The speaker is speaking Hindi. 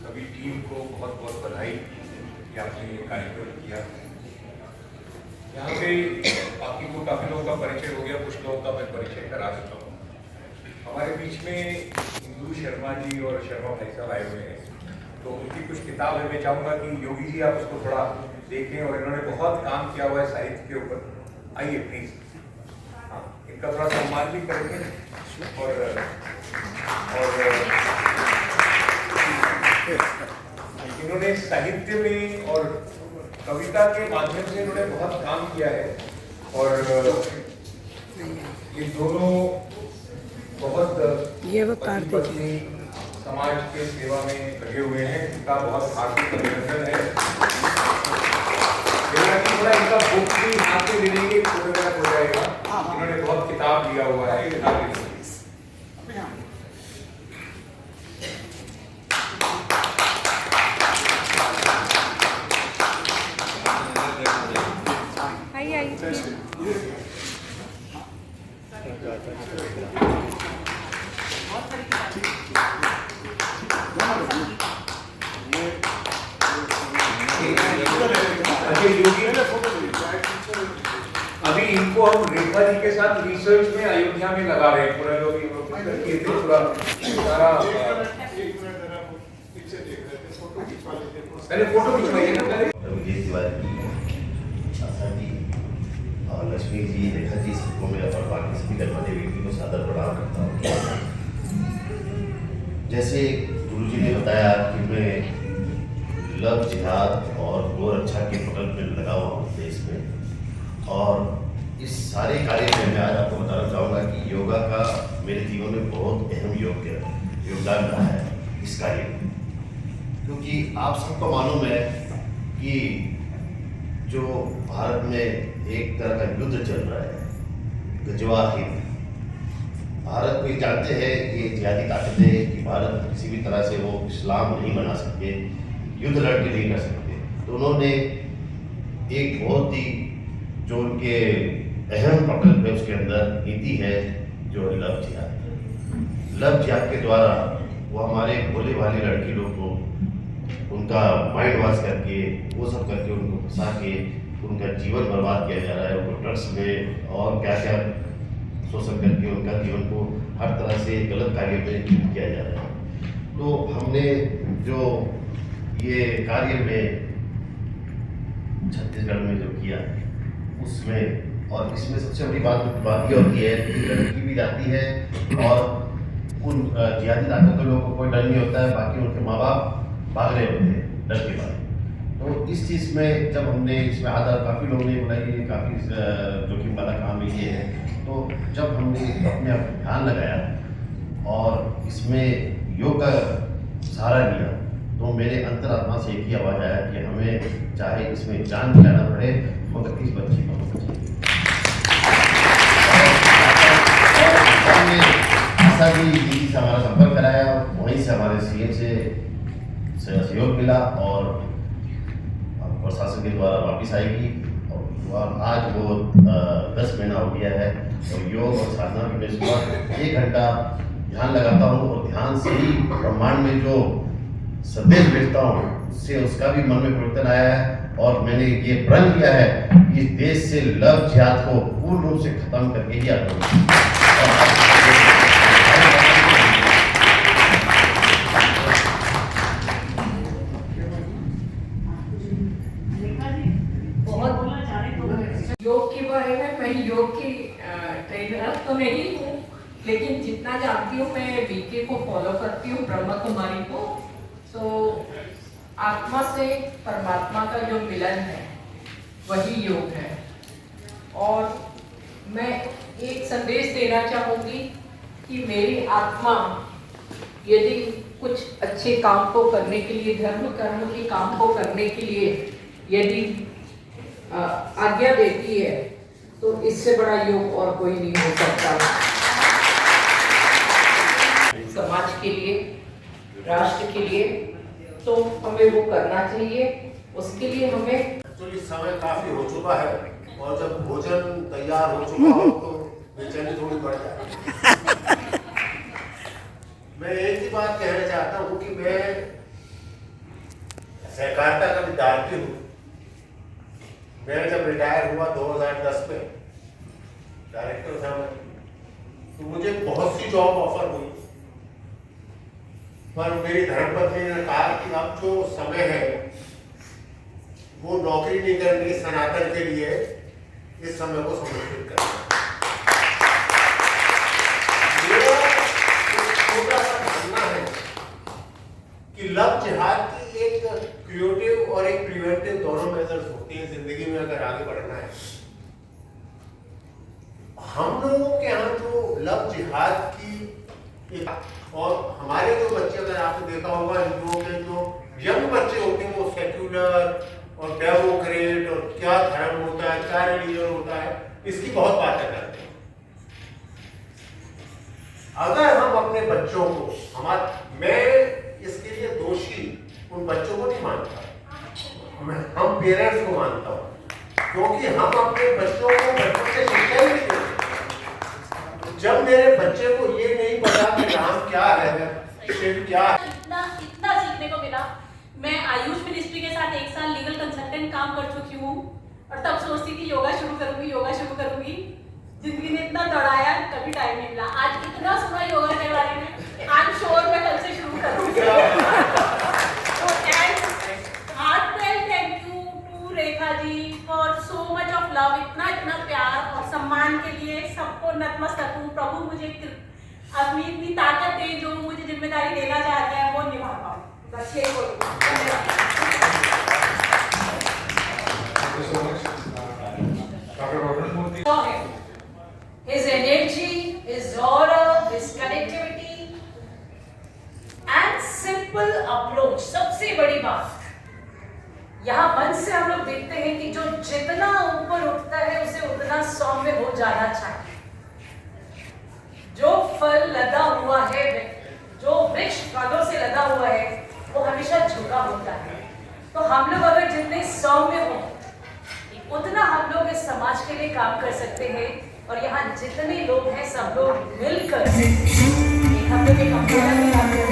सभी टीम को बहुत बहुत बधाई कि आपने ये कार्यक्रम किया। यहाँ पे काफ़ी लोगों का परिचय हो गया, कुछ लोगों का मैं परिचय करा देता हूँ। हमारे बीच में इंदु शर्मा जी और शर्मा भाई साहब आए हुए हैं, तो उनकी कुछ किताब है। मैं चाहूँगा कि योगी जी आप उसको थोड़ा देखें, और इन्होंने बहुत काम किया हुआ है साहित्य के ऊपर। आइए प्लीज, हाँ, इनका थोड़ा सम्मान भी करेंगे। और इन्होंने साहित्य में और कविता के माध्यम से इन्होंने बहुत काम किया है, और ये दोनों बहुत अपनी समाज के सेवा में लगे हुए हैं। इनका बहुत हार्दिक अभिनंदन है। इनका बुक भी हाथ से ले लेंगे, फोटोग्राफ हो जाएगा। इन्होंने बहुत किताब दिया हुआ है। अभी इनको हम रेखा जी के साथ रिसर्च में अयोध्या में लगा रहे हैं। पूरा लोग पूरा सारा पहले फोटो खिंचवाइए ना। पहले और लक्ष्मी जी, रेखा जी सबको मैं और बाकी सभी गणमान्य व्यक्ति को सादर प्रणाम करता हूँ। जैसे गुरु जी ने बताया कि मैं लव जिहाद और गोरक्षा के पकड़ में लगा हुआ हूँ देश में, और इस सारे कार्य में मैं आज आपको बताना चाहूँगा कि योगा का मेरे जीवन में बहुत अहम योगदान रहा है इस कार्य में। क्योंकि आप सबको मालूम है कि जो भारत में एक तरह का युद्ध चल रहा है, गजवा हिंद। भारत को जानते हैं ये जिहादी ताकतें कि भारत किसी भी तरह से वो इस्लाम नहीं बना सकते, युद्ध लड़के नहीं कर सकते। तो उन्होंने एक बहुत ही जो उनके अहम प्रकल्प है उसके अंदर नीति है जो लव जिहाद। लव जिहाद के द्वारा वो हमारे भोले भाले लड़की लोग को उनका माइंड वॉश करके वो सब करके उनको फंसा के उनका जीवन बर्बाद किया जा रहा है। उनको ड्रग्स में और क्या क्या शोषण करके उनका जीवन को हर तरह से गलत कार्य में किया जा रहा है। तो हमने जो ये कार्य में छत्तीसगढ़ में जो किया उसमें, और इसमें सबसे बड़ी बात ये होती है कि लड़की भी जाती है और उन जिहादी ताकतों लोगों को कोई डर नहीं होता है, बाकी उनके माँ बाप भाग रहे होते हैं डर के बाद। तो इस चीज़ में जब हमने इसमें आधा काफ़ी लोगों ने बोला कि काफ़ी जोखिम वाला काम ये है, तो जब हमने अपने आप ध्यान लगाया और इसमें योग का सहारा लिया, तो मेरे अंतरात्मा से एक ही आवाज़ आया कि हमें चाहे इसमें जान मिलाना पड़े मगर किस बच्ची को बचाइए। ऐसा भी दीदी से हमारा संपर्क कराया, वहीं से हमारे सीएम से सहयोग मिला और प्रशासन के द्वारा वापस आएगी। और आज वो 10 महीना हो गया है। और योग और साधना में मैं सुबह 1 घंटा ध्यान लगाता हूँ, और ध्यान से ही ब्रह्मांड में जो संदेश भेजता हूँ उससे उसका भी मन में परिवर्तन आया है। और मैंने ये प्रण किया है कि इस देश से लव जिहाद को पूर्ण रूप से खत्म करके ही आता हूँ। योग के बारे में मैं योग की ट्रेनर तो नहीं हूँ, लेकिन जितना जानती हूँ मैं बीके को फॉलो करती हूँ ब्रह्मा कुमारी को। तो आत्मा से परमात्मा का जो मिलन है वही योग है। और मैं एक संदेश देना चाहूँगी कि मेरी आत्मा यदि कुछ अच्छे काम को करने के लिए, धर्म कर्म के काम को करने के लिए यदि आज्ञा देती है तो इससे बड़ा योग और कोई नहीं हो सकता। समाज के लिए, राष्ट्र के लिए तो हमें वो करना चाहिए। उसके लिए हमें एक्चुअली समय काफी हो चुका है और जब भोजन तैयार हो चुका हो तो बेचैनी थोड़ी बढ़ जाती है। मैं एक ही बात कहना चाहता हूँ कि मैं सहकारिता का विद्यार्थी हूँ। मैं जब रिटायर हुआ 2010 में, डायरेक्टर था मैं, तो मुझे बहुत सी जॉब ऑफर हुई, पर मेरी धर्मपत्नी ने कहा कि अब जो समय है वो नौकरी नहीं करनी, सनातन के लिए इस समय को समर्पित करना। मेरा छोटा सा मानना है कि लव जिहाद की एक क्रिएटिव और एक प्रिवेंटिव दोनों मेजर्स होती हैं जिंदगी में अगर आगे बढ़ना है। हम लोगों के यहाँ जो लव जिहाद की एक, और हमारे जो बच्चे, अगर आपने देखा होगा हिंदुओं के जो यंग बच्चे होते हैं वो सेक्युलर और डेमोक्रेट और क्या धर्म होता है, क्या रिलीजन होता है, इसकी बहुत बातें करते हैं। अगर हम अपने बच्चों को, मैं इसके लिए दोषी उन बच्चों को नहीं मानता, हम पेरेंट्स को मानता हूँ, क्योंकि हम अपने बच्चों को बचपन से शिक्षा नहीं देते। जब मेरे बच्चे को ये नहीं पता कि राम क्या है, शिव क्या है, इतना सीखने को मिला। मैं आयुष मिनिस्ट्री के साथ 1 साल लीगल कंसल्टेंट काम कर चुकी हूँ और तब सोचती थी योगा शुरू करूंगी। जिंदगी ने इतना दौड़ाया, कभी टाइम नहीं मिला। आज इतना सुना योगा के बारे में, आई एम श्योर मैं कल से शुरू करूंगी। Heartfelt thank you to Rekha ji for so much of love, इतना प्यार और सम्मान के लिए सबको नतमस्तक हूँ। प्रभु मुझे अपनी इतनी ताकत दे, जो मुझे जिम्मेदारी देना चाहते हैं वो निभा पाऊँ। बस यही बोलूँगी। His energy, his aura, his connectivity and simple approach, सबसे बड़ी बात यहाँ मन से हम लोग देखते हैं कि जो जितना ऊपर उठता है उसे उतना सौम्य हो जाना चाहिए। जो फल लदा हुआ है, जो वृक्ष फलों से लदा हुआ है, वो हमेशा झुका होता है। तो हम लोग अगर जितने सौम्य हो उतना हम लोग इस समाज के लिए काम कर सकते हैं। और यहाँ जितने लोग हैं सब लोग मिलकर हम लोग एक अकेला भी काम करते हैं।